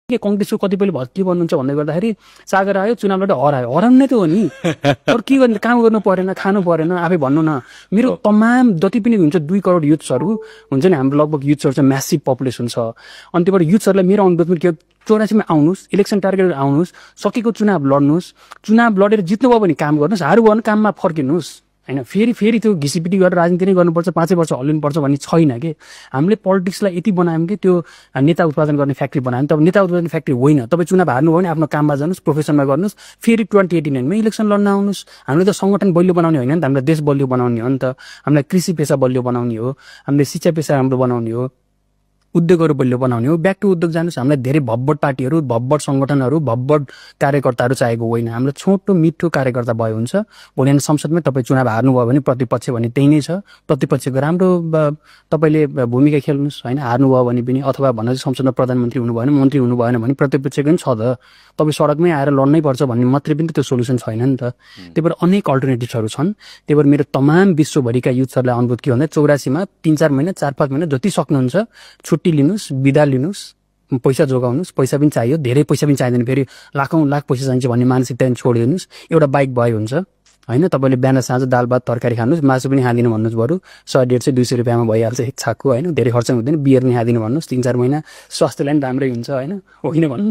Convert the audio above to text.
के कङ्ग्रेसको कतिपयले के भन्नुहुन्छ भन्दै गर्दाखेरि सागर आयो चुनाव लड्यो हराउने त हो नि अरू के गर्ने काम गर्नु परेन खानु परेन आफै भन्नु न मेरो तमाम जति पनि हुन्छ 2 करोड युथ्सहरू हुन्छ नि हाम्रो लगभग युथ्सहरू चाहिँ म्यासिभ पपुलेसन छ अनि त्यबाट युथ्सहरूलाई मेरो अनुरोध पनि के 84 मा आउनुस् इलेक्सन टार्गेट आउनुस् सकेको चुनाव लड्नुस् चुनाव लडेर जित्नुभयो भने काम गर्नुस् हारु भयो भने काममा फर्किनुस् हैन फेरि त्यो घिसिपिटी गरेर राजनीति नै गर्नुपर्छ 5 वर्ष हल्लिनुपर्छ भन्ने छैन के हामीले पोलिटिक्सलाई यति बनायौं कि त्यो नेता उत्पादन गर्ने फ्याक्ट्री बनायौं तब नेता उत्पादन फ्याक्ट्री होइन तपाई चुनाव हार्नु भयो भने आफ्नो काममा जानुस् प्रोफेसनमा गर्नुस् फेरि 2089 मा इलेक्सन लड्न आउनुस् हामीले त संगठन बलियो बनाउने होइन नि त हाम्रो देश बलियो बनाउने हो नि त हामीलाई कृषि पेशा बलियो बनाउने हो हामीले शिक्षा पेशा राम्रो बनाउने हो उद्योगहरु बलियो बनाउने हो ब्याक टु उद्योग जानुस् हामीलाई धेरै भब्बड पार्टीहरु भब्बड संगठनहरु भब्बड कार्यकर्ताहरु चाहिएको होइन हाम्रो छोटो मिठो कार्यकर्ता भए हुन्छ भोलि संसदमा तपाई चुनाव हार्नु भयो भने प्रतिपक्ष भने त्यही नै छ प्रतिपक्षको राम्रो तपाईले भूमिका खेल्नुस् हैन हार्नु भयो भने पनि अथवा भन्न संसदमा प्रधानमन्त्री हुनु भएन मन्त्री हुनु भएन भने प्रतिपक्षको पनि छ त तपाई सडकमै आएर लड्नै पर्छ भन्ने मात्रै पनि त्यो सोलुसन छैन नि त त्यही भएर अनेक अल्टरनेटिभ्सहरु छन् त्यही भएर मेरो तमाम विश्वभरिका युथहरुलाई अनुरोध के भन्दा 84 मा 3-4 महिना 4-5 महिना जति सक्नुहुन्छ छुट्टी लिनुस् बिदा लिनुस् पैसा जोगाउनुस् पैसा पनि चाहियो धेरै पैसा पनि चाहिदैन फेरि लाखौं लाख पैसा चाहिन्छ भन्ने मानसिकता पनि छोडिदिनुस् एउटा बाइक भए हुन्छ हैन तपाईले बिहान साँझ दाल भात तरकारी खानुस् मासु पनि खादिनु भन्नुस् बरु 100 150 200 रुपैयाँमा भइहाल्छ एक छाकको हैन धेरै खर्च हुँदैन बियर पनि खादिनु भन्नुस् 3-4 महिना स्वास्थ्यलाई पनि राम्रै हुन्छ हैन होइन भन्नु